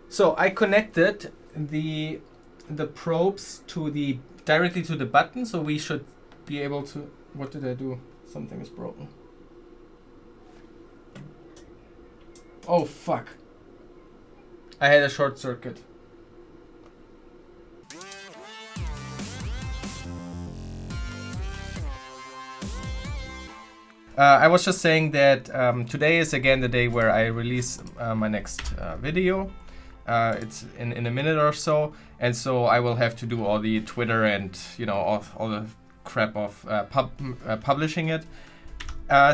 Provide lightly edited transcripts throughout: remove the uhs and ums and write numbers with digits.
So I connected the probes directly to the button, so we should be able to. What did I do? Something is broken. Oh fuck! I had a short circuit. I was just saying that today is again the day where I release my next video. It's in a minute or so, and so I will have to do all the Twitter and all the crap of publishing it.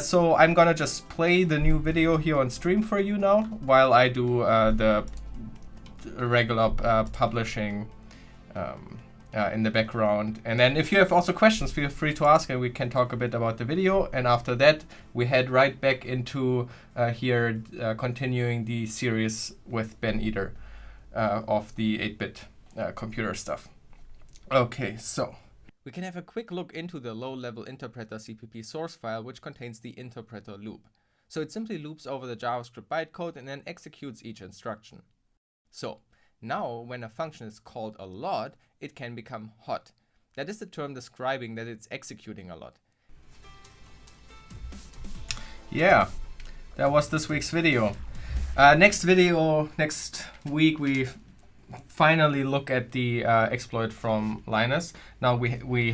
So I'm gonna just play the new video here on stream for you now, while I do the regular publishing in the background. And then if you have also questions, feel free to ask and we can talk a bit about the video. And after that, we head right back into here continuing the series with Ben Eder of the 8-bit computer stuff. Okay, so we can have a quick look into the low-level interpreter CPP source file, which contains the interpreter loop. So it simply loops over the JavaScript bytecode and then executes each instruction. So now, when a function is called a lot, it can become hot. That is the term describing that it's executing a lot. Yeah, that was this week's video. Next week, we finally look at the exploit from Linus. Now we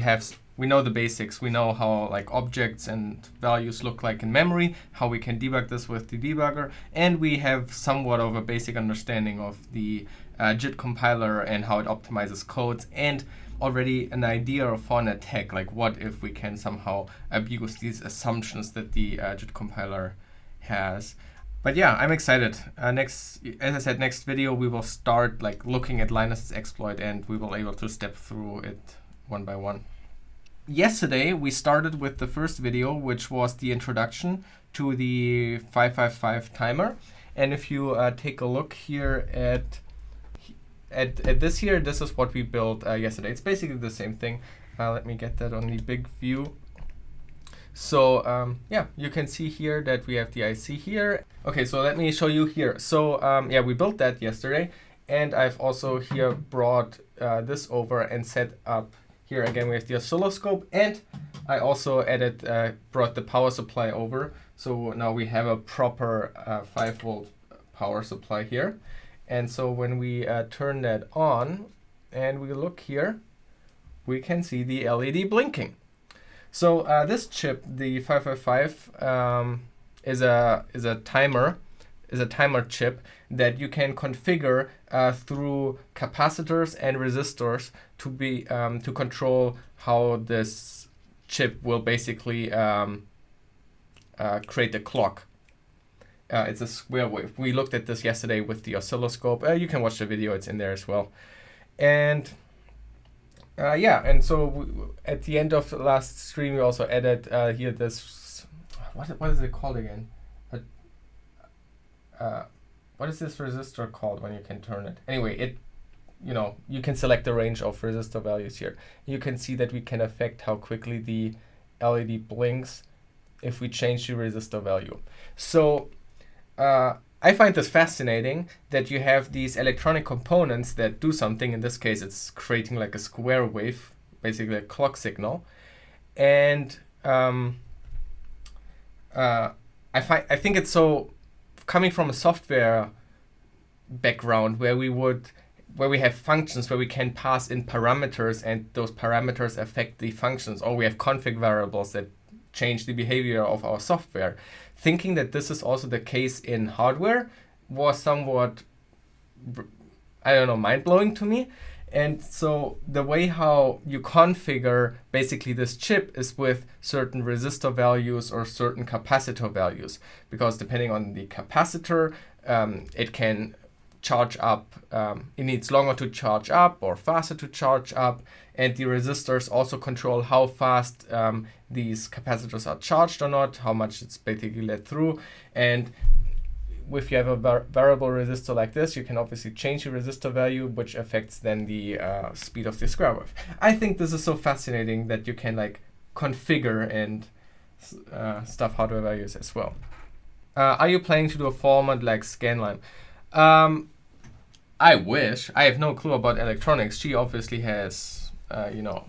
know the basics. We know how like objects and values look like in memory, how we can debug this with the debugger, and we have somewhat of a basic understanding of the JIT compiler and how it optimizes codes, and already an idea for an attack, like what if we can somehow abuse these assumptions that the JIT compiler has. But yeah, I'm excited. As I said, next video we will start like looking at Linus's exploit and we will be able to step through it one by one. Yesterday we started with the first video, which was the introduction to the 555 timer. And if you take a look here at this here, this is what we built yesterday. It's basically the same thing. Let me get that on the big view. So yeah, you can see here that we have the IC here. Okay, so let me show you here. So yeah, we built that yesterday, and I've also here brought this over and set up. Here again we have the oscilloscope, and I also brought the power supply over. So now we have a proper 5-volt power supply here. And so when we turn that on and we look here, we can see the LED blinking. So this chip, the 555, is a timer chip that you can configure through capacitors and resistors to control how this chip will basically create the clock. It's a square wave. We looked at this yesterday with the oscilloscope. You can watch the video; it's in there as well. And yeah, and so at the end of the last stream, we also added here this. What is it called again? What is this resistor called when you can turn it? Anyway, you can select the range of resistor values here. You can see that we can affect how quickly the LED blinks if we change the resistor value. So I find this fascinating that you have these electronic components that do something. In this case, it's creating like a square wave, basically a clock signal. And I think it's so coming from a software background where we have functions where we can pass in parameters and those parameters affect the functions, or we have config variables that change the behavior of our software. Thinking that this is also the case in hardware was somewhat, mind-blowing to me. And so the way how you configure basically this chip is with certain resistor values or certain capacitor values, because depending on the capacitor, it can charge up, it needs longer to charge up or faster to charge up, and the resistors also control how fast these capacitors are charged or not, how much it's basically let through. And if you have a variable resistor like this, you can obviously change the resistor value, which affects then the speed of the square wave. I think this is so fascinating that you can like configure and stuff hardware values as well. Are you planning to do a format like scanline? I wish. I have no clue about electronics. She obviously has, you know,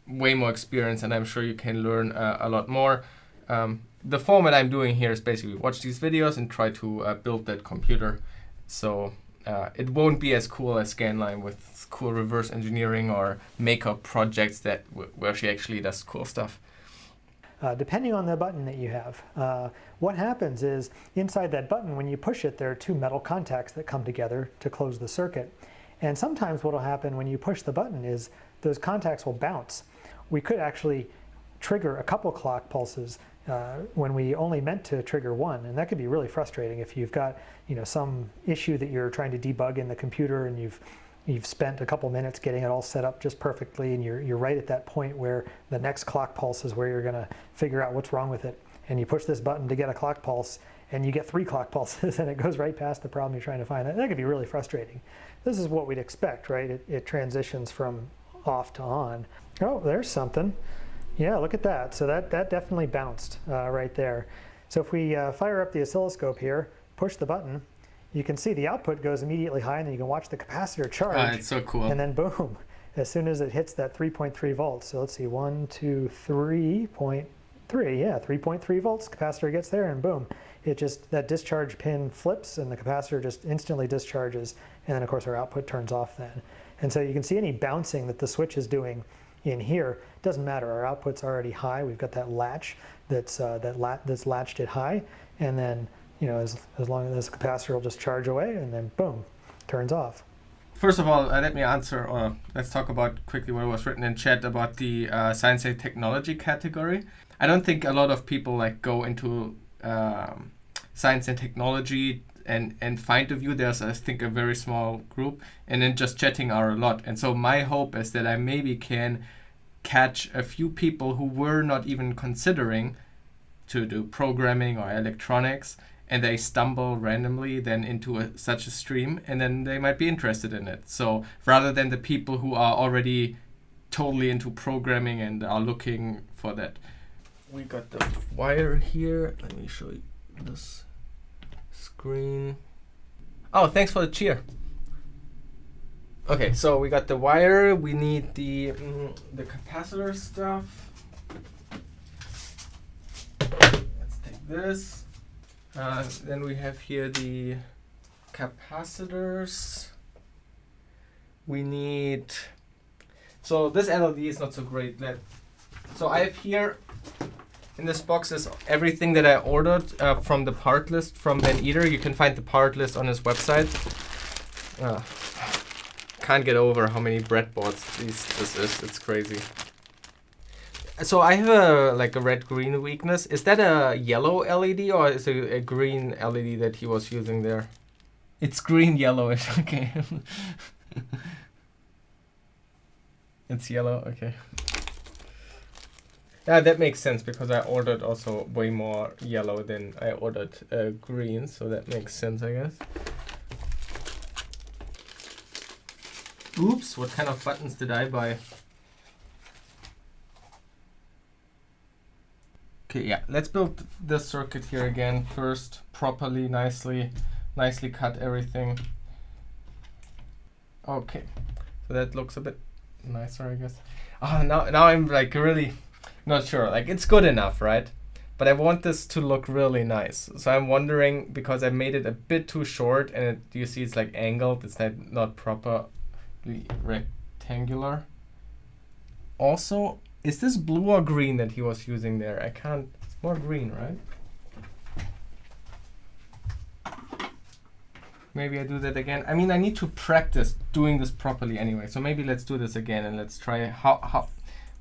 way more experience, and I'm sure you can learn a lot more. The format I'm doing here is basically watch these videos and try to build that computer. So it won't be as cool as Scanline with cool reverse engineering or makeup projects that where she actually does cool stuff. Depending on the button that you have. What happens is inside that button, when you push it, there are two metal contacts that come together to close the circuit. And sometimes what will happen when you push the button is those contacts will bounce. We could actually trigger a couple clock pulses when we only meant to trigger one, and that could be really frustrating if you've got, you know, some issue that you're trying to debug in the computer and you've spent a couple minutes getting it all set up just perfectly, and you're right at that point where the next clock pulse is where you're going to figure out what's wrong with it. And you push this button to get a clock pulse, and you get 3 clock pulses, and it goes right past the problem you're trying to find. That could be really frustrating. This is what we'd expect, right? It transitions from off to on. Oh, there's something. Yeah, look at that. So that definitely bounced right there. So if we fire up the oscilloscope here, push the button, you can see the output goes immediately high, and then you can watch the capacitor charge. It's so cool. And then boom, as soon as it hits that 3.3 volts. So let's see, 1, 2, 3.3. Yeah, 3.3 volts. Capacitor gets there, and boom, it just, that discharge pin flips, and the capacitor just instantly discharges. And then of course our output turns off then. And so you can see any bouncing that the switch is doing in here doesn't matter. Our output's already high. We've got that latch that's latched it high, and then, you know, as long as the capacitor will just charge away, and then boom, turns off. First of all, let me answer, or let's talk about quickly what was written in chat about the science and technology category. I don't think a lot of people like go into science and technology and find a view. There's, I think, a very small group, and then just chatting are a lot. And so my hope is that I maybe can catch a few people who were not even considering to do programming or electronics, and they stumble randomly then into such a stream, and then they might be interested in it. So rather than the people who are already totally into programming and are looking for that. We got the wire here. Let me show you this screen. Oh, thanks for the cheer. Okay, so we got the wire. We need the capacitor stuff. Let's take this. Then we have here the capacitors. We need, so this LED is not so great. So I have here in this box is everything that I ordered from the part list from Ben Eater. You can find the part list on his website. Can't get over how many breadboards this is. It's crazy. So I have a red-green weakness. Is that a yellow LED or is it a green LED that he was using there? It's green yellowish. Okay. It's yellow. Okay. Yeah, that makes sense because I ordered also way more yellow than I ordered green, so that makes sense, I guess. Oops, what kind of buttons did I buy? Okay, yeah, let's build this circuit here again first, properly, nicely cut everything. Okay, so that looks a bit nicer, I guess. Now I'm like really not sure. Like it's good enough, right? But I want this to look really nice. So I'm wondering, because I made it a bit too short, and you see it's like angled. It's not properly rectangular. Also, is this blue or green that he was using there? I can't. It's more green, right? Maybe I do that again. I mean, I need to practice doing this properly anyway. So maybe let's do this again and let's try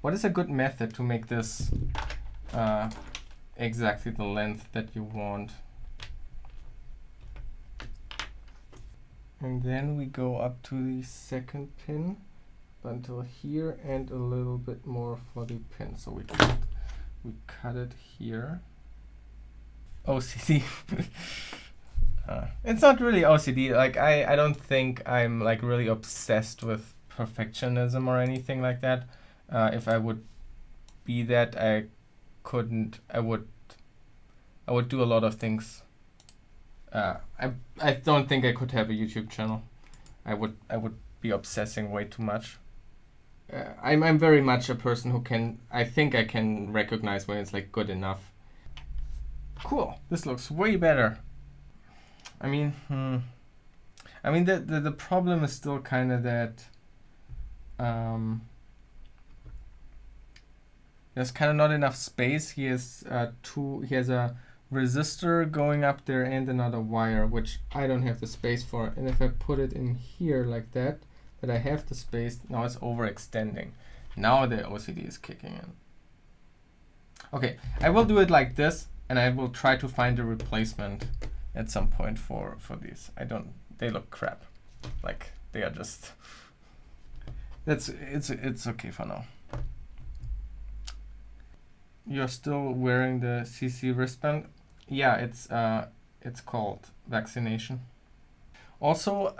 what is a good method to make this exactly the length that you want. And then we go up to the second pin until here and a little bit more for the pin. So we cut it here. OCD. It's not really OCD. Like I don't think I'm like really obsessed with perfectionism or anything like that. If I would be that, I would do a lot of things. I don't think I could have a YouTube channel. I would be obsessing way too much. I'm very much a person who I think I can recognize when it's like good enough. Cool. This looks way better. I mean, the problem is still kind of that there's kind of not enough space. He has a resistor going up there and another wire, which I don't have the space for. And if I put it in here like that I have the space, now it's overextending. Now the OCD is kicking in. Okay, I will do it like this, and I will try to find a replacement at some point for these. They look crap. Like they are just, it's okay for now. You're still wearing the CC wristband? Yeah, it's called vaccination. Also,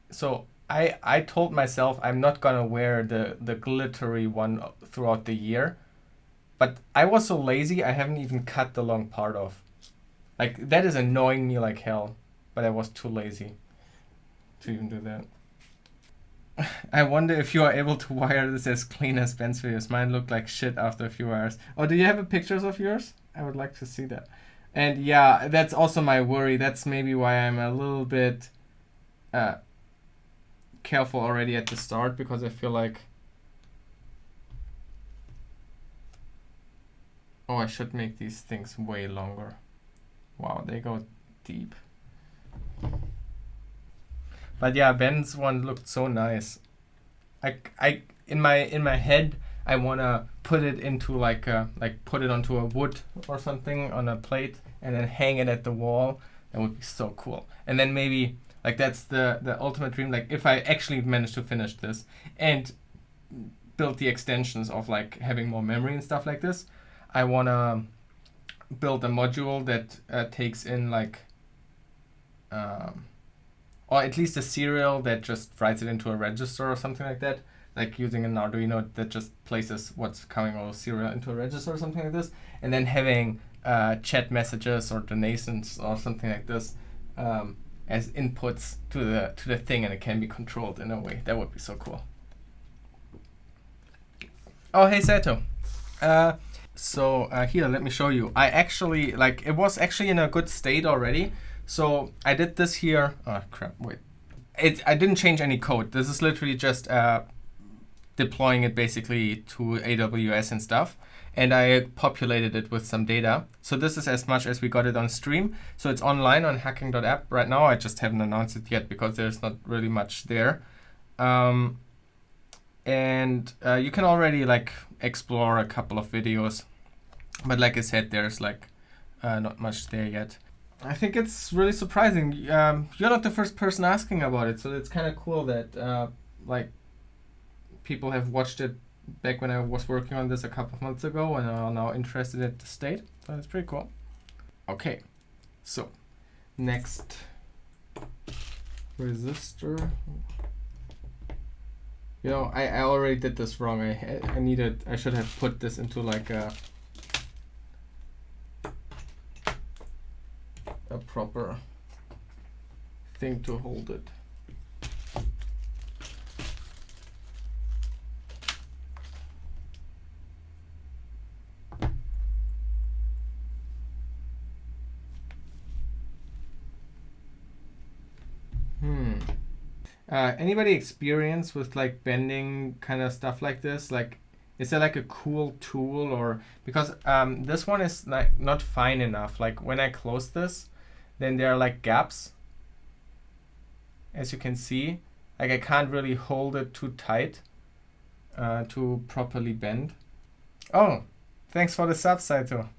so I told myself I'm not gonna wear the glittery one throughout the year, but I was so lazy I haven't even cut the long part off. Like that is annoying me like hell, but I was too lazy to even do that. I wonder if you are able to wire this as clean as Ben's videos. Mine looked like shit after a few hours. Oh, do you have pictures of yours? I would like to see that. And yeah, that's also my worry. That's maybe why I'm a little bit careful already at the start, because I feel like, oh, I should make these things way longer. Wow, they go deep. But yeah, Ben's one looked so nice. I in my head I wanna put it into put it onto a wood or something on a plate and then hang it at the wall. That would be so cool. And then maybe like that's the ultimate dream. Like if I actually manage to finish this and build the extensions of like having more memory and stuff like this, I wanna build a module that takes in like or at least a serial that just writes it into a register or something like that, like using an Arduino that just places what's coming out of serial into a register or something like this, and then having chat messages or donations or something like this as inputs to the thing, and it can be controlled in a way. That would be so cool. Oh, hey Sato. So here, let me show you. I actually, it was actually in a good state already. So I did this here. Oh crap, wait. I didn't change any code. This is literally just deploying it basically to AWS and stuff. And I populated it with some data. So this is as much as we got it on stream. So it's online on hacking.app right now. I just haven't announced it yet because there's not really much there. And you can already explore a couple of videos. But like I said, there's not much there yet. I think it's really surprising. You're not the first person asking about it, so it's kind of cool that people have watched it back when I was working on this a couple of months ago and are now interested in the state. So that's pretty cool. Okay, so next resistor. You know, I already did this wrong. I should have put this into a proper thing to hold it. Anybody experience with bending kind of stuff like this? Is there a cool tool, or because this one is not fine enough. When I close this, then there are gaps, as you can see. I can't really hold it too tight to properly bend. Oh, thanks for the sub, Saito.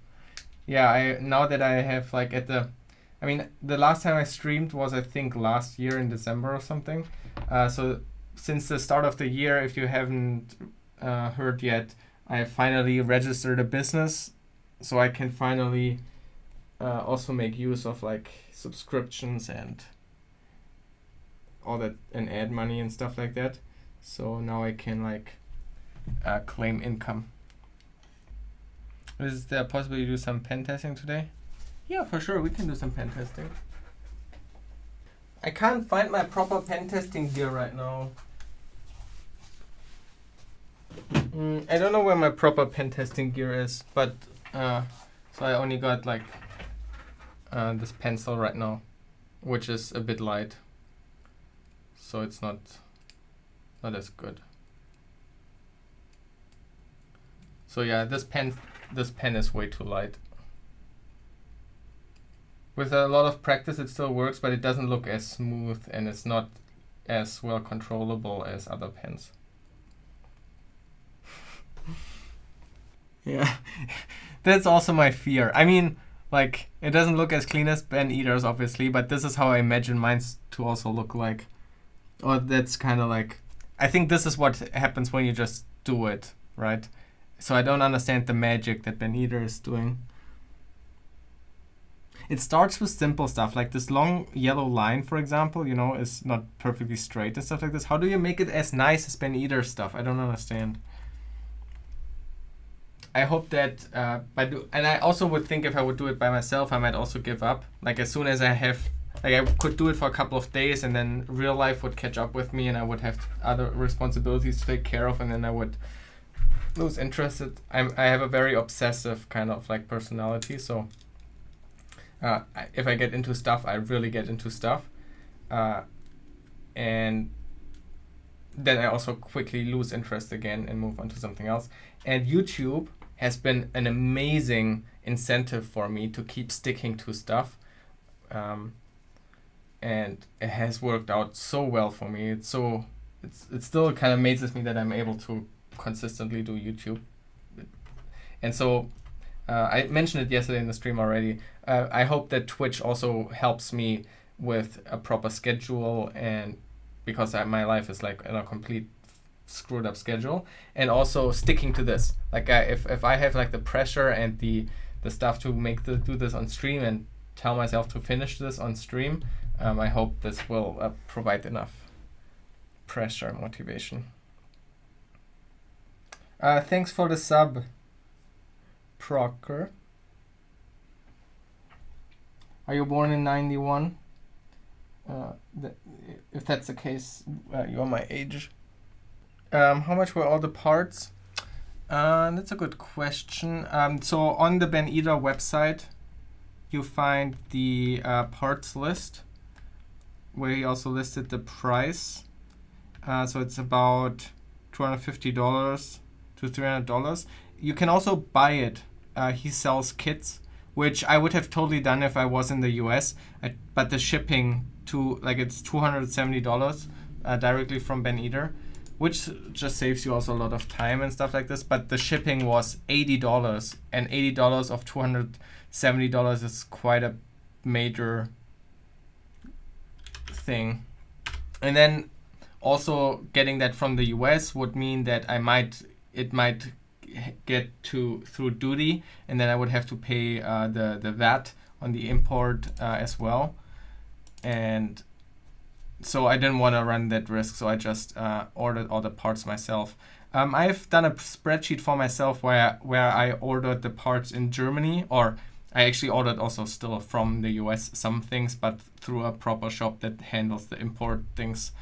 Yeah, now that I have the last time I streamed was I think last year in December or something. So since the start of the year, if you haven't heard yet, I finally registered a business, so I can finally also make use of subscriptions and all that, and add money and stuff like that. So now I can claim income. Is there possible to do some pen testing today? Yeah, for sure, we can do some pen testing. I can't find my proper pen testing gear right now. I don't know where my proper pen testing gear is, but so I only got like this pencil right now, which is a bit light, so it's not as good. So yeah, this pen is way too light. With a lot of practice it still works, but it doesn't look as smooth and it's not as well controllable as other pens. Yeah, that's also my fear. I mean, like, it doesn't look as clean as Ben Eater's, obviously, but this is how I imagine mine to also look like. Or that's kind of like, I think this is what happens when you just do it, right? So I don't understand the magic that Ben Eater is doing. It starts with simple stuff, like this long yellow line, for example, you know, is not perfectly straight and stuff like this. How do you make it as nice as Ben Eater's stuff? I don't understand. I hope that and I also would think if I would do it by myself, I might also give up. Like as soon as I have, like I could do it for a couple of days and then real life would catch up with me and I would have other responsibilities to take care of and then I would lose interest. I have a very obsessive kind of like personality, so if I get into stuff, I really get into stuff. And then I also quickly lose interest again and move on to something else. And YouTube has been an amazing incentive for me to keep sticking to stuff. And it has worked out so well for me. It still kind of amazes me that I'm able to consistently do YouTube. And so I mentioned it yesterday in the stream already. I hope that Twitch also helps me with a proper schedule, and because my life is like in a complete screwed up schedule, and also sticking to this. Like if I have like the pressure and the stuff to do this on stream and tell myself to finish this on stream, I hope this will provide enough pressure and motivation. Thanks for the sub, Procker. Are you born in 91? If that's the case, you're my age. How much were all the parts? That's a good question. So on the Ben Eater website, you find the parts list, where he also listed the price. So it's about $250 to $300. You can also buy it. He sells kits, which I would have totally done if I was in the US. But the shipping it's $270 directly from Ben Eater, which just saves you also a lot of time and stuff like this. But the shipping was $80, and $80 of $270 is quite a major thing. And then also getting that from the US would mean that it might get through duty, and then I would have to pay the VAT on the import as well. And so I didn't want to run that risk, so I just ordered all the parts myself. I've done a spreadsheet for myself where I ordered the parts in Germany, or I actually ordered also still from the US some things, but through a proper shop that handles the import things,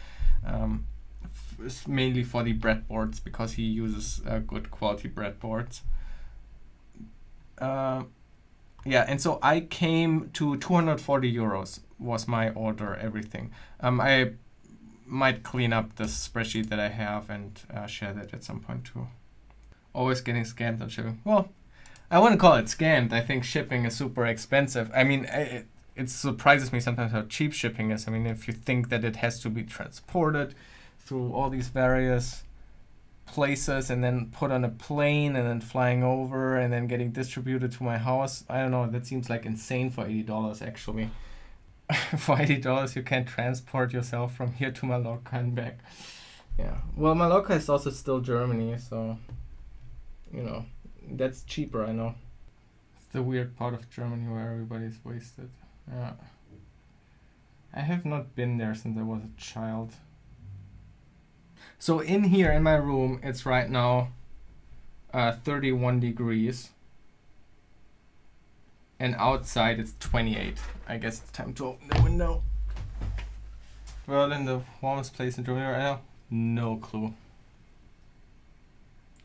mainly for the breadboards, because he uses good quality breadboards. And so I came to 240 euros was my order, everything. I might clean up this spreadsheet that I have and share that at some point too. Always getting scammed on shipping. Well, I wouldn't call it scammed. I think shipping is super expensive. I mean, it surprises me sometimes how cheap shipping is. I mean, if you think that it has to be transported through all these various places and then put on a plane and then flying over and then getting distributed to my house, I don't know, that seems like insane for $80 actually. For $80 you can transport yourself from here to Mallorca and back. Yeah, well, Mallorca is also still Germany, so that's cheaper. I know it's the weird part of Germany where everybody's wasted. Yeah, I have not been there since I was a child. So in here in my room, it's right now 31 degrees. And outside it's 28. I guess it's time to open the window. world in the warmest place in Germany right now? No clue.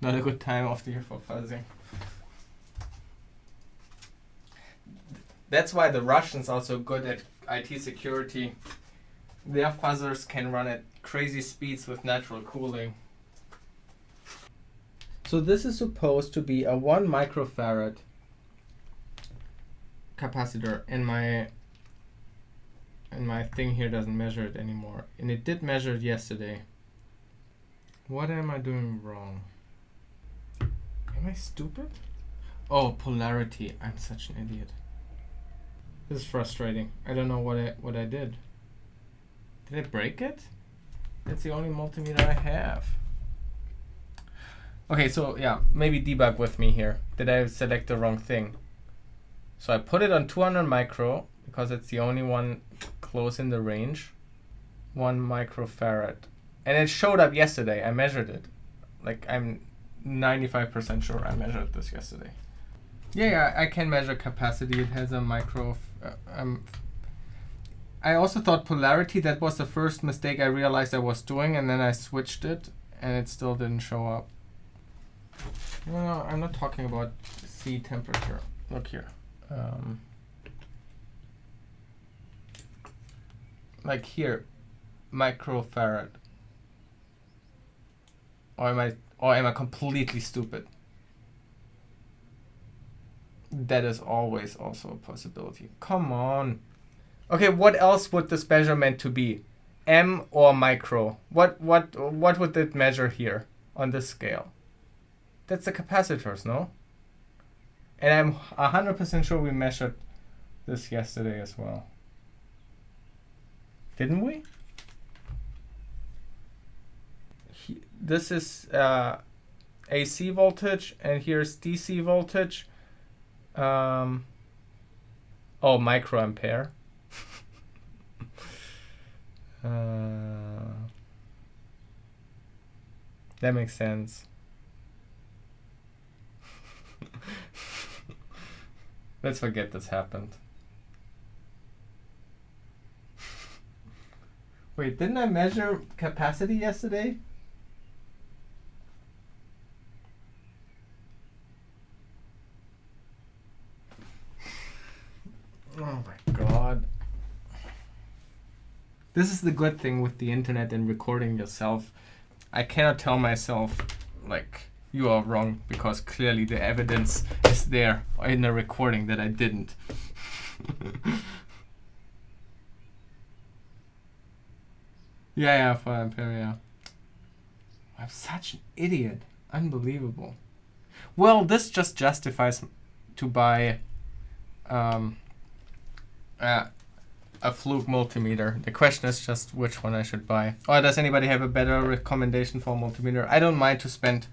Not a good time of the year for fuzzing. That's why the Russians are so good at IT security. Their fuzzers can run at crazy speeds with natural cooling. So this is supposed to be a 1 microfarad capacitor, and my thing here doesn't measure it anymore. And it did measure it yesterday. What am I doing wrong? Am I stupid? Oh, polarity. I'm such an idiot. This is frustrating. I don't know what I did. Did I break it? That's the only multimeter I have. Okay, so yeah, maybe debug with me here. Did I select the wrong thing? So I put it on 200 micro because it's the only one close in the range. 1 microfarad. And it showed up yesterday. I measured it. Like, I'm 95% sure I measured this yesterday. Yeah, I can measure capacity. It has a micro. I also thought polarity. That was the first mistake I realized I was doing, and then I switched it, and it still didn't show up. No, I'm not talking about C temperature. Look here. Like here, microfarad. Or am I completely stupid? That is always also a possibility. Come on. Okay, what else would this measure meant to be? M or micro? What would it measure here on this scale? That's the capacitors, no? And I'm 100% sure we measured this yesterday as well. Didn't we? This is AC voltage, and here's DC voltage. Oh, microampere. That makes sense. Let's forget this happened. Wait, didn't I measure capacity yesterday? Oh my god. This is the good thing with the internet and recording yourself. I cannot tell myself, like, you are wrong, because clearly the evidence is there in the recording that I didn't. Yeah, for ampere, yeah. I'm such an idiot. Unbelievable. Well, this just justifies to buy a Fluke multimeter. The question is just which one I should buy. Or does anybody have a better recommendation for a multimeter? I don't mind to spend.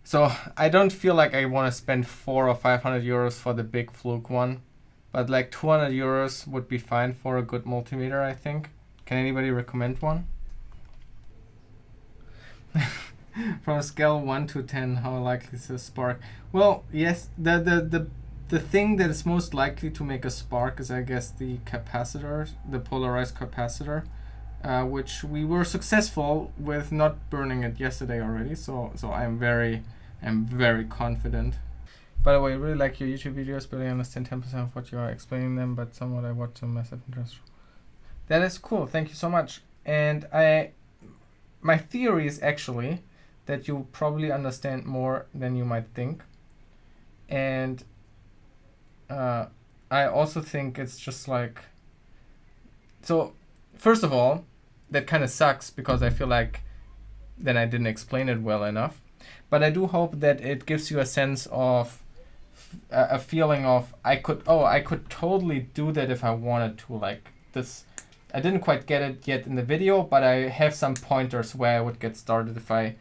So I don't feel like I want to spend 400 or 500 euros for the big Fluke one, but like 200 euros would be fine for a good multimeter, I think. Can anybody recommend one? From a scale 1 to 10, how likely is a spark? Well, yes, the thing that is most likely to make a spark is, I guess, the capacitor, the polarized capacitor, which we were successful with not burning it yesterday already. So I'm very confident. By the way, I really like your YouTube videos, but I understand 10% of what you are explaining them, but somewhat I watch some massive interest. That is cool. Thank you so much. And my theory is actually that you probably understand more than you might think. And I also think it's just like, so first of all, that kind of sucks because I feel like then I didn't explain it well enough. But I do hope that it gives you a sense of a feeling of I could totally do that if I wanted to. Like this, I didn't quite get it yet in the video, but I have some pointers where I would get started if I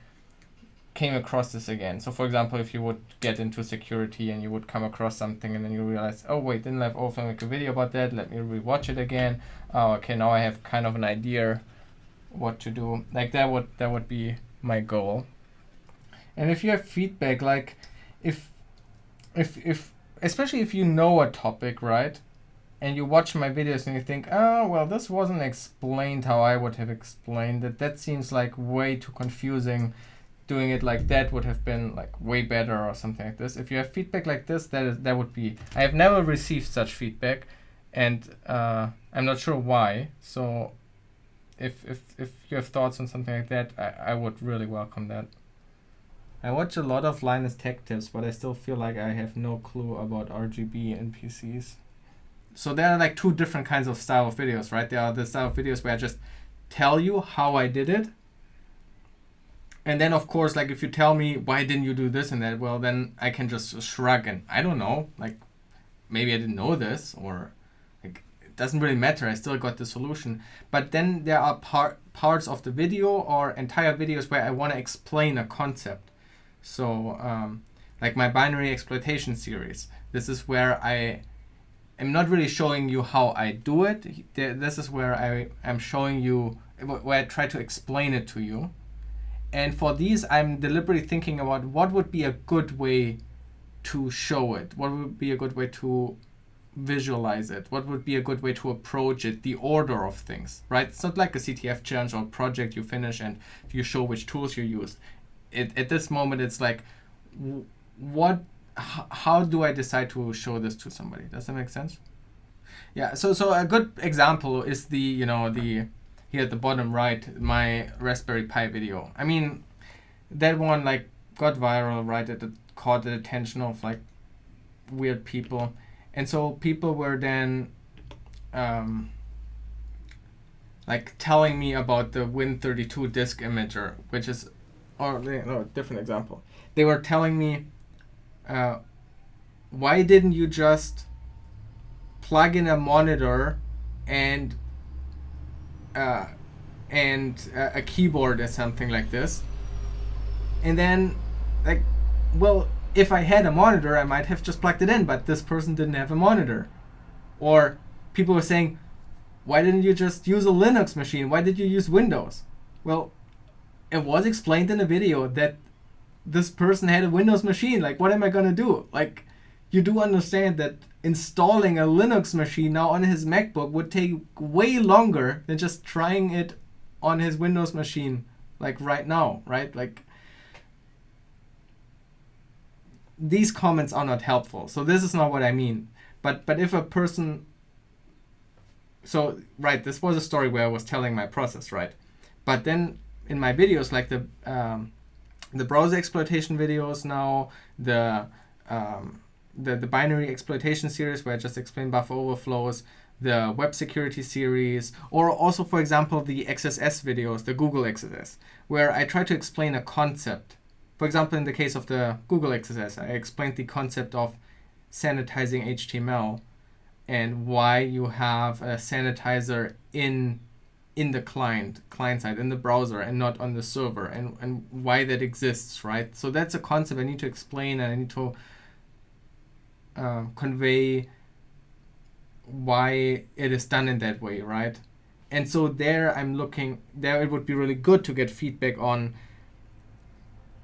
came across this again. So for example, if you would get into security and you would come across something and then you realize, oh wait, didn't liveoverflow make a video about that? Let me rewatch it again. Oh, okay, now I have kind of an idea what to do. Like that would be my goal. And if you have feedback, like if especially if you know a topic, right? and you watch my videos and you think, oh, well, this wasn't explained how I would have explained it. That seems like way too confusing. Doing it like that would have been like way better or something like this. If you have feedback like this, that would be. I have never received such feedback, and I'm not sure why. So if you have thoughts on something like that, I would really welcome that. I watch a lot of Linus Tech Tips, but I still feel like I have no clue about RGB in PCs. So there are like two different kinds of style of videos, right? There are the style of videos where I just tell you how I did it. And then, of course, like if you tell me, why didn't you do this and that? Well, then I can just shrug and I don't know, like maybe I didn't know this, or like it doesn't really matter. I still got the solution. But then there are parts of the video or entire videos where I want to explain a concept. So like my binary exploitation series, this is where I am not really showing you how I do it. This is where I am showing you, where I try to explain it to you. And for these, I'm deliberately thinking about what would be a good way to show it. What would be a good way to visualize it? What would be a good way to approach it? The order of things, right? It's not like a CTF challenge or project you finish and you show which tools you used. At this moment, it's like, how do I decide to show this to somebody? Does that make sense? Yeah. So a good example is the here at the bottom right, my Raspberry Pi video. I mean, that one like got viral, right? It caught the attention of like weird people, and so people were then like telling me about the Win32 disk imager, which is, or no, different example. They were telling me, why didn't you just plug in a monitor and a keyboard or something like this? And then, like, well, if I had a monitor, I might have just plugged it in, but this person didn't have a monitor. Or people were saying, why didn't you just use a Linux machine? Why did you use Windows? Well, it was explained in a video that this person had a Windows machine. Like, what am I gonna do? Like, you do understand that installing a Linux machine now on his MacBook would take way longer than just trying it on his Windows machine, like right now, right? Like, these comments are not helpful. So this is not what I mean. But if a person, so right, this was a story where I was telling my process, right? But then in my videos, like the browser exploitation videos now, the binary exploitation series where I just explain buffer overflows, the web security series, or also, for example, the XSS videos, the Google XSS, where I try to explain a concept. For example, in the case of the Google XSS, I explained the concept of sanitizing HTML and why you have a sanitizer in the client side, in the browser, and not on the server, and why that exists, right? So that's a concept I need to explain, and I need to convey why it is done in that way, right? And so there it would be really good to get feedback on,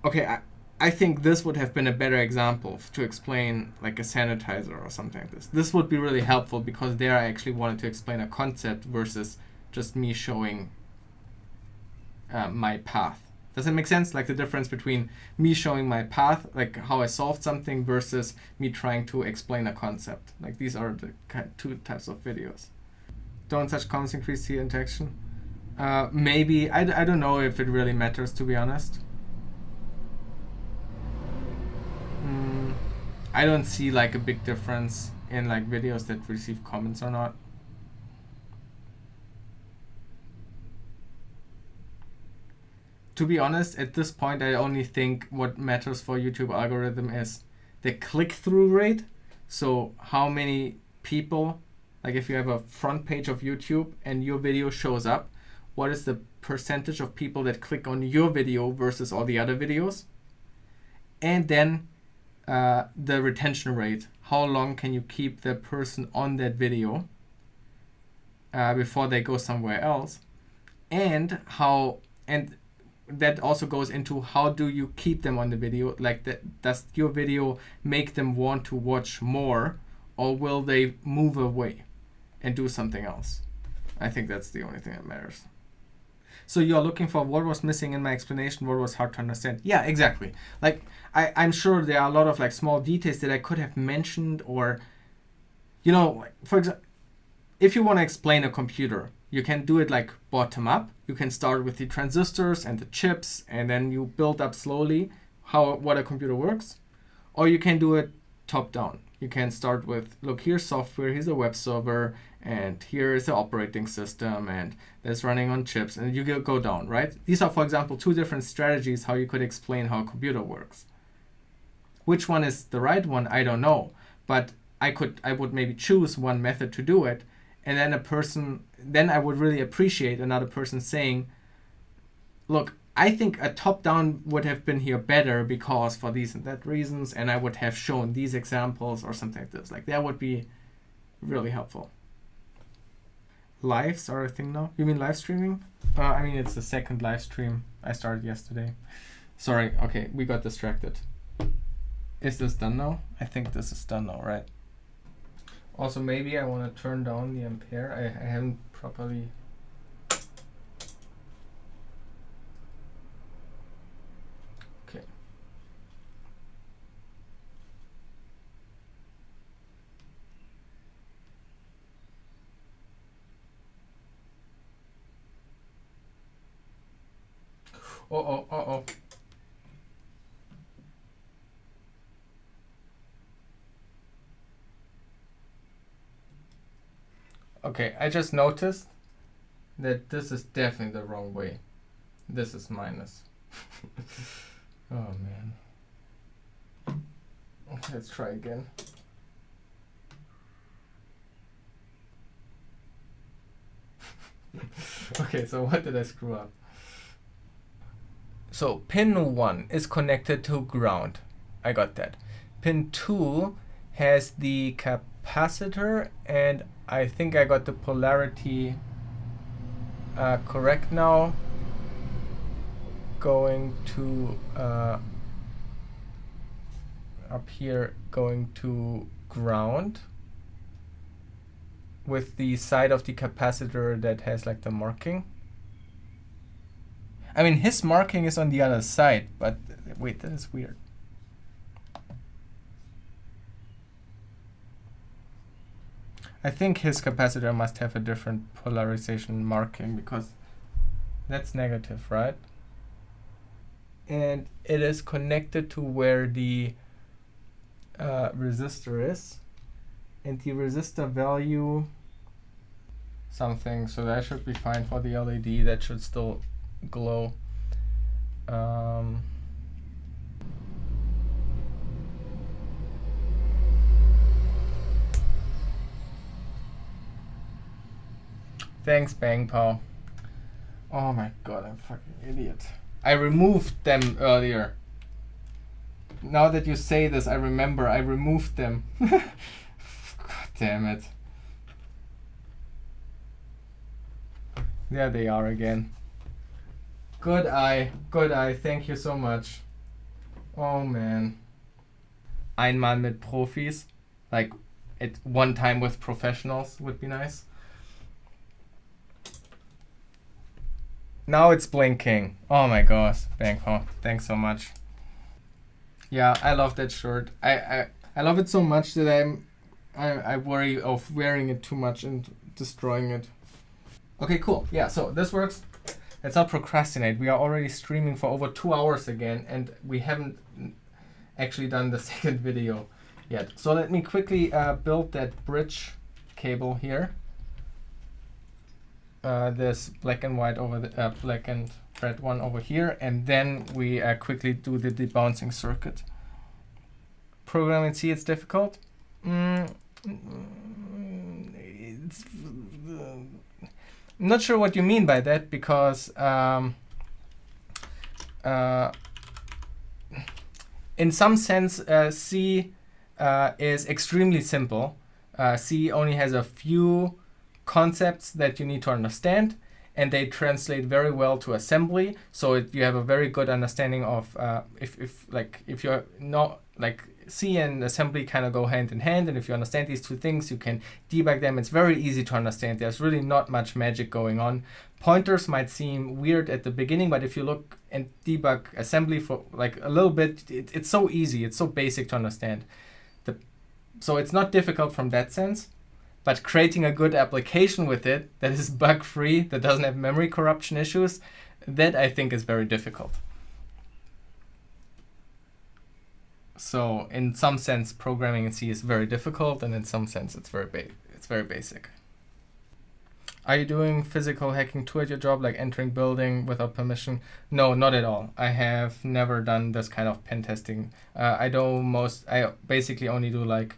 okay, I think this would have been a better example to explain like a sanitizer or something like this. This would be really helpful because there I actually wanted to explain a concept versus just me showing my path. Does that make sense? Like the difference between me showing my path, like how I solved something, versus me trying to explain a concept. Like these are the two types of videos. Don't such comments increase the interaction? Maybe. I don't know if it really matters, to be honest. I don't see like a big difference in like videos that receive comments or not. To be honest, at this point, I only think what matters for YouTube algorithm is the click-through rate. So how many people, like if you have a front page of YouTube and your video shows up, what is the percentage of people that click on your video versus all the other videos? And then the retention rate. How long can you keep the person on that video before they go somewhere else? And that also goes into how do you keep them on the video? Like, does your video make them want to watch more, or will they move away? and do something else. I think that's the only thing that matters. So you're looking for what was missing in my explanation, what was hard to understand. Yeah, exactly. Like I'm sure there are a lot of like small details that I could have mentioned, or, you know, like, for example, if you want to explain a computer, you can do it like bottom up. You can start with the transistors and the chips, and then you build up slowly what a computer works. Or you can do it top down. You can start with, look, here's software, here's a web server, and here is the operating system, and that's running on chips, and you go down, right? These are, for example, two different strategies how you could explain how a computer works. Which one is the right one? I don't know, but I would maybe choose one method to do it, and then I would really appreciate another person saying, look, I think a top-down would have been here better because for these and that reasons, and I would have shown these examples or something like this. Like, that would be really helpful. Lives are a thing now? You mean live streaming? I mean, it's the second live stream I started yesterday. Sorry, okay, we got distracted. Is this done now? I think this is done now, right? Also, maybe I want to turn down the ampere. I haven't properly... Okay. Uh-oh. Okay, I just noticed that this is definitely the wrong way. This is minus. Oh man. Let's try again. Okay, so what did I screw up? So pin 1 is connected to ground. I got that. Pin 2 has the capacitor, and I think I got the polarity correct now. Going to up here, going to ground with the side of the capacitor that has like the marking. I mean, his marking is on the other side, but wait, that is weird. I think his capacitor must have a different polarization marking because that's negative, right? And it is connected to where the resistor is, and the resistor value something, so that should be fine for the LED. That should still glow. Thanks, Bang Pow. Oh my god, I'm fucking idiot. I removed them earlier. Now that you say this, I remember I removed them. God damn it. There they are again. Good eye, thank you so much. Oh man. Einmal mit Profis. Like, at one time with professionals would be nice. Now it's blinking. Oh my gosh, Bangpo, thanks so much. Yeah, I love that shirt. I love it so much that I worry of wearing it too much and destroying it. Okay, cool. Yeah, so this works. Let's not procrastinate. We are already streaming for over 2 hours again, and we haven't actually done the second video yet. So let me quickly build that bridge cable here. This black and white over the black and red one over here, and then we quickly do the debouncing circuit. Program in C, it's difficult. It's not sure what you mean by that, because in some sense C is extremely simple. C only has a few concepts that you need to understand, and they translate very well to assembly. So you have a very good understanding of if you're not like C and assembly kind of go hand in hand, and if you understand these two things, you can debug them. It's very easy to understand. There's really not much magic going on. Pointers might seem weird at the beginning, but if you look and debug assembly for like a little bit, it's so easy. It's so basic to understand. So it's not difficult from that sense, but creating a good application with it that is bug-free, that doesn't have memory corruption issues, that I think is very difficult. So in some sense, programming in C is very difficult, and in some sense, it's very basic. Are you doing physical hacking too at your job, like entering building without permission? No, not at all. I have never done this kind of pen testing. I basically only do like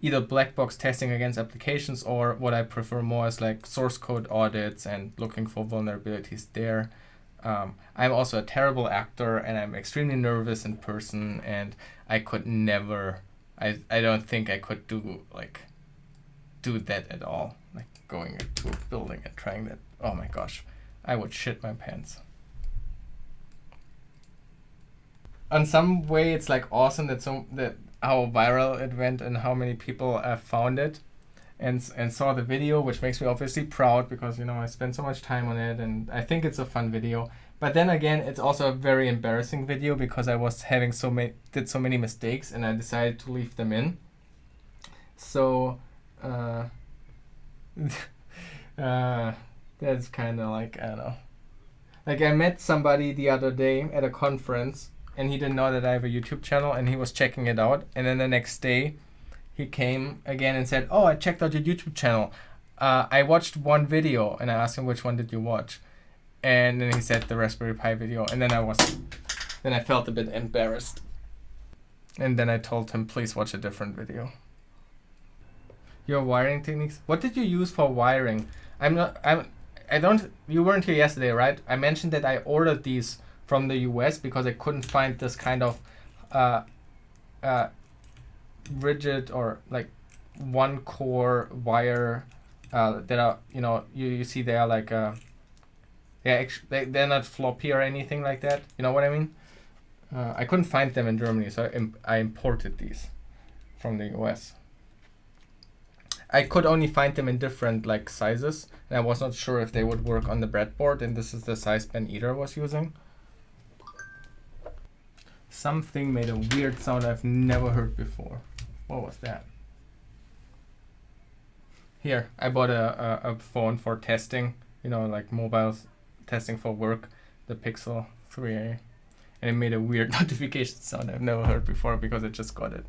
either black box testing against applications, or what I prefer more is like source code audits and looking for vulnerabilities there. I'm also a terrible actor, and I'm extremely nervous in person, and I could never, I don't think I could do that at all. Like going into a building and trying that. Oh my gosh, I would shit my pants. On some way, it's like awesome that how viral it went and how many people found it and saw the video, which makes me obviously proud because, you know, I spent so much time on it and I think it's a fun video. But then again, it's also a very embarrassing video because I was having did so many mistakes, and I decided to leave them in. So that's kind of like, I don't know. Like I met somebody the other day at a conference, and he didn't know that I have a YouTube channel, and he was checking it out. And then the next day, he came again and said, "Oh, I checked out your YouTube channel. I watched one video," and I asked him, "Which one did you watch?" And then he said the Raspberry Pi video, and then I felt a bit embarrassed. And then I told him, "Please watch a different video." Your wiring techniques. What did you use for wiring? You weren't here yesterday, right? I mentioned that I ordered these from the US because I couldn't find this kind of rigid or like one core wire that are, you know, you see they are like they're not floppy or anything like that. You know what I mean? I couldn't find them in Germany, so I imported these from the US. I could only find them in different like sizes, and I was not sure if they would work on the breadboard, and this is the size Ben Eder was using. Something made a weird sound I've never heard before. What was that? Here, I bought a phone for testing, you know, like mobile testing for work, the Pixel 3a, and it made a weird notification sound I've never heard before because I just got it.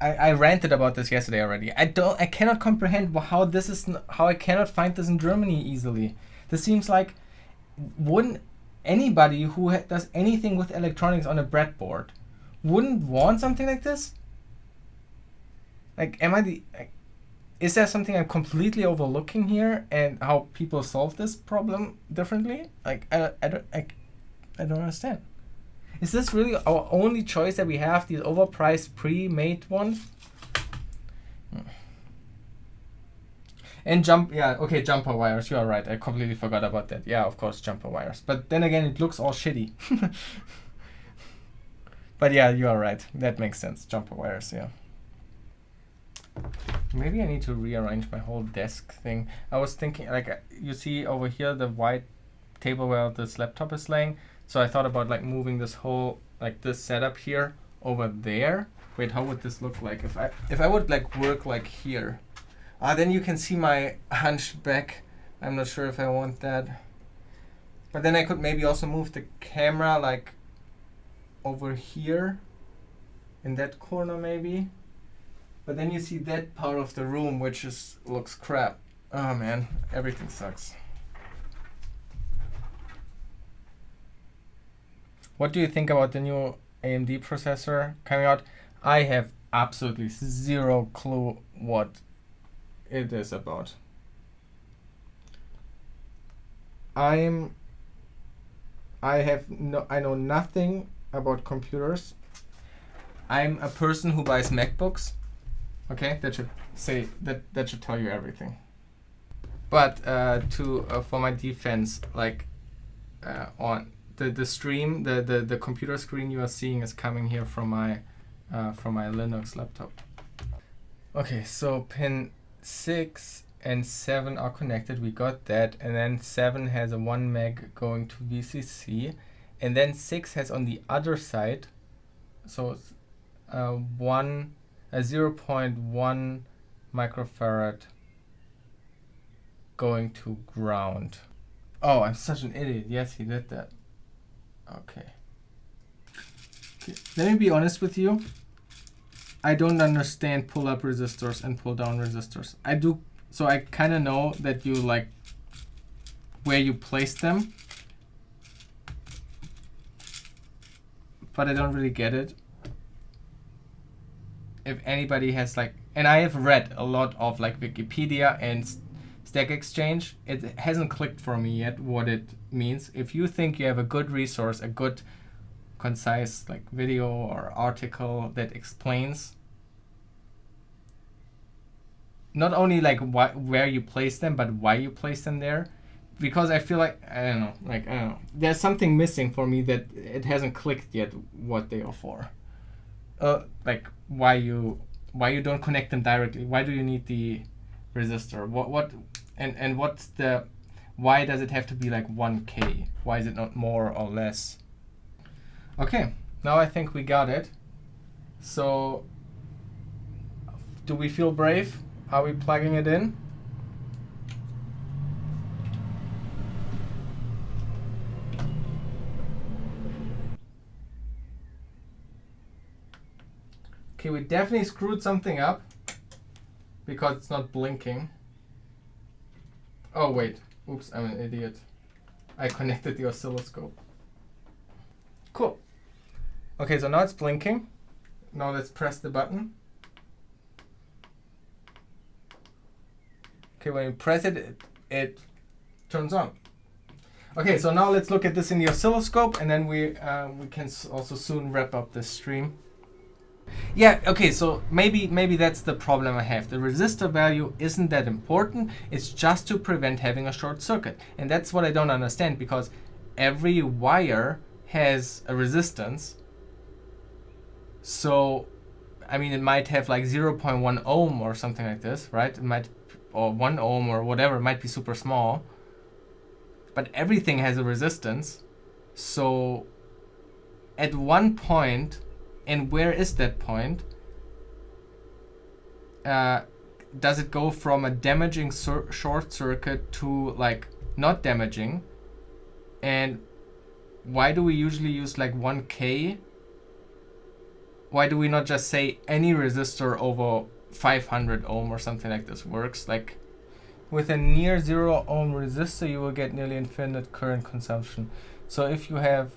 I ranted about this yesterday already. I cannot comprehend how I cannot find this in Germany easily. This seems like, wouldn't anybody who does anything with electronics on a breadboard wouldn't want something like this? Like, is there something I'm completely overlooking here, and how people solve this problem differently? Like, I don't understand. Is this really our only choice that we have, these overpriced pre-made ones? And jumper wires, you are right. I completely forgot about that. Yeah, of course, jumper wires. But then again, it looks all shitty. But yeah, you are right. That makes sense. Jumper wires, yeah. Maybe I need to rearrange my whole desk thing. I was thinking, like, you see over here the white table where this laptop is laying. So I thought about like moving this whole, like this setup here over there. Wait, how would this look like if I would like work like here? Then you can see my hunched back. I'm not sure if I want that. But then I could maybe also move the camera like over here in that corner maybe. But then you see that part of the room which looks crap. Oh man, everything sucks. What do you think about the new AMD processor coming out? I have absolutely zero clue what it is about. I know nothing about computers. I'm a person who buys MacBooks. Okay, that should tell you everything. But for my defense, like the stream, the computer screen you are seeing is coming here from my Linux laptop. Okay, so pin 6 and 7 are connected. We got that, and then 7 has a 1 meg going to VCC, and then 6 has on the other side, so 0.1 microfarad going to ground. Oh, I'm such an idiot. Yes, he did that. Okay. Let me be honest with you. I don't understand pull-up resistors and pull-down resistors. I do, so I kind of know that you like where you place them, but I don't really get it. If anybody has like, and I have read a lot of like Wikipedia and Stack Exchange, it hasn't clicked for me yet what it means. If you think you have a good resource, a good concise like video or article that explains not only like where you place them, but why you place them there, because I feel like I don't know, there's something missing for me that it hasn't clicked yet what they are for. Like why you don't connect them directly? Why do you need the resistor? And what's the, why does it have to be like 1K? Why is it not more or less? Okay, now I think we got it. So, do we feel brave? Are we plugging it in? Okay, we definitely screwed something up because it's not blinking. Oh wait, oops, I'm an idiot. I connected the oscilloscope. Cool. Okay, so now it's blinking. Now let's press the button. Okay, when you press it, it turns on. Okay, so now let's look at this in the oscilloscope, and then we can also soon wrap up this stream. Yeah, okay, so maybe that's the problem I have. The resistor value isn't that important. It's just to prevent having a short circuit. And that's what I don't understand, because every wire has a resistance. So, I mean, it might have like 0.1 ohm or something like this, right? It might, or 1 ohm or whatever, it might be super small. But everything has a resistance. So, at one point, and where is that point? Does it go from a damaging short circuit to like not damaging? And why do we usually use like 1K? Why do we not just say any resistor over 500 ohm or something like this works? Like with a near 0 ohm resistor, you will get nearly infinite current consumption. So if you have,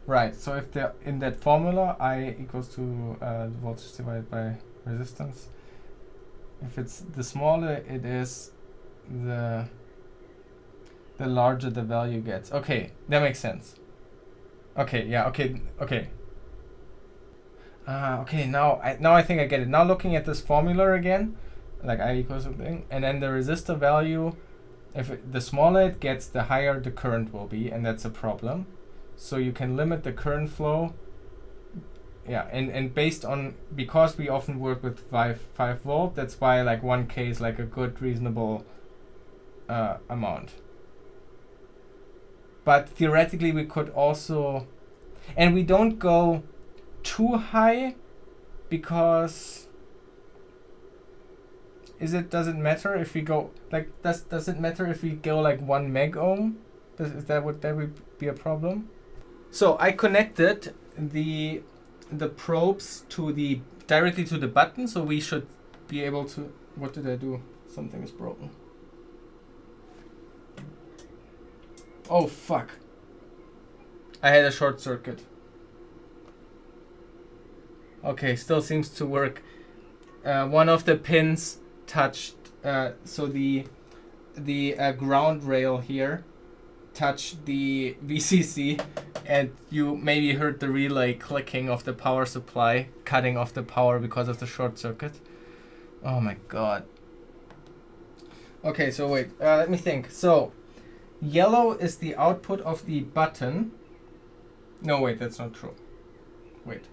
right, so if they're in that formula, I equals to voltage divided by resistance. If it's the smaller it is, the larger the value gets. Okay, that makes sense. Okay, yeah, okay. Okay, now I think I get it. Now looking at this formula again, like I equals something, and then the resistor value, the smaller it gets, the higher the current will be, and that's a problem. So you can limit the current flow. Yeah, and based on, because we often work with 5 volt, that's why like 1K is like a good reasonable amount. But theoretically we could also, and we don't go too high, because does it matter if we go like, does it matter if we go like 1 meg ohm? Would that be a problem? So I connected the probes directly to the button, so we should be able to, what did I do? Something is broken. Oh fuck. I had a short circuit. Okay, still seems to work. One of the pins touched, so the ground rail here touched the VCC, and you maybe heard the relay clicking of the power supply, cutting off the power because of the short circuit. Oh my god. Okay, so wait, let me think. So Yellow is the output of the button. No, wait, that's not true. Wait.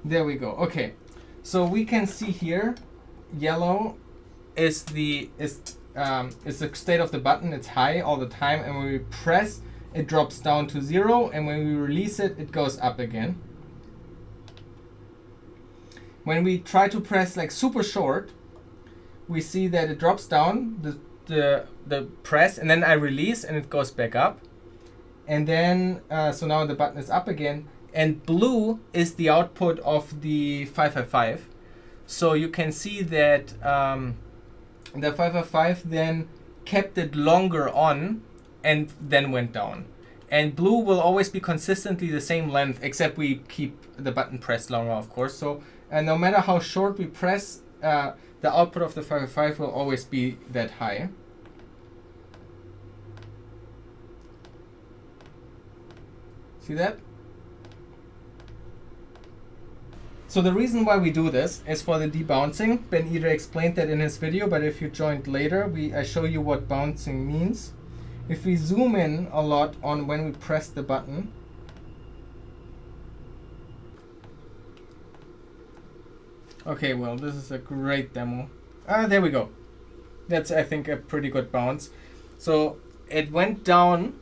There we go. Okay. So we can see here, yellow is the state of the button. It's high all the time, and when we press, it drops down to 0, and when we release it, it goes up again. When we try to press like super short, we see that it drops down the press, and then I release and it goes back up. And then, so now the button is up again. And blue is the output of the 555. So you can see that the 555 then kept it longer on and then went down. And blue will always be consistently the same length, except we keep the button pressed longer, of course. So no matter how short we press, the output of the 555 will always be that high. See that? So the reason why we do this is for the debouncing. Ben either explained that in his video, but if you joined later, I show you what bouncing means. If we zoom in a lot on when we press the button, okay, well, this is a great demo. There we go. That's, I think, a pretty good bounce. So it went down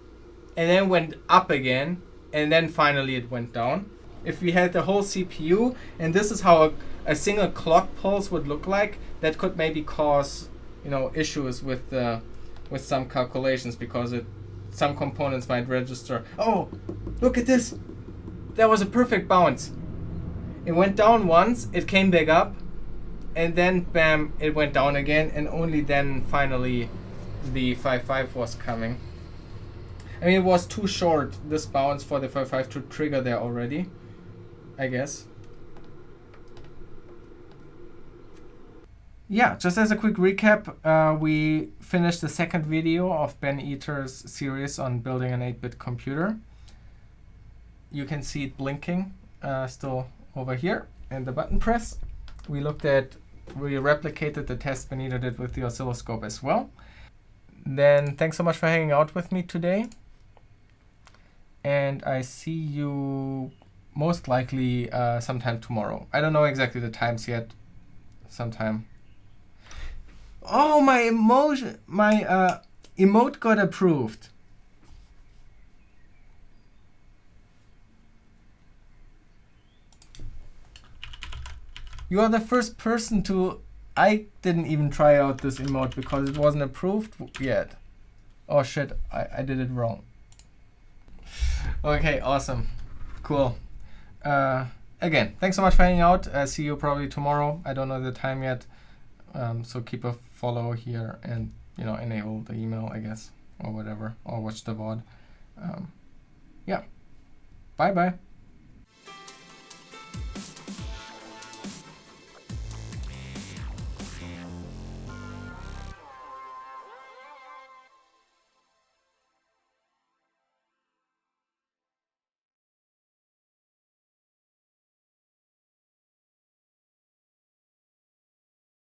and then went up again, and then finally it went down. If we had the whole CPU, and this is how a single clock pulse would look like, that could maybe cause, issues with some calculations, because some components might register. Oh, look at this! That was a perfect bounce. It went down once, it came back up, and then bam, it went down again, and only then finally the 5.5 was coming. I mean, it was too short, this bounce, for the 5.5 to trigger there already, I guess. Yeah, just as a quick recap, we finished the second video of Ben Eater's series on building an 8-bit computer. You can see it blinking still over here in the button press. We replicated the test Ben Eater did with the oscilloscope as well. Then thanks so much for hanging out with me today. And I see you most likely sometime tomorrow. I don't know exactly the times yet. Sometime. Oh, my emote got approved. You are the first person to... I didn't even try out this emote because it wasn't approved yet. Oh shit, I did it wrong. Okay, awesome. Cool. Again, thanks so much for hanging out. See you probably tomorrow. I don't know the time yet. So keep a follow here and, enable the email, I guess, or whatever, or watch the VOD. Yeah. Bye-bye.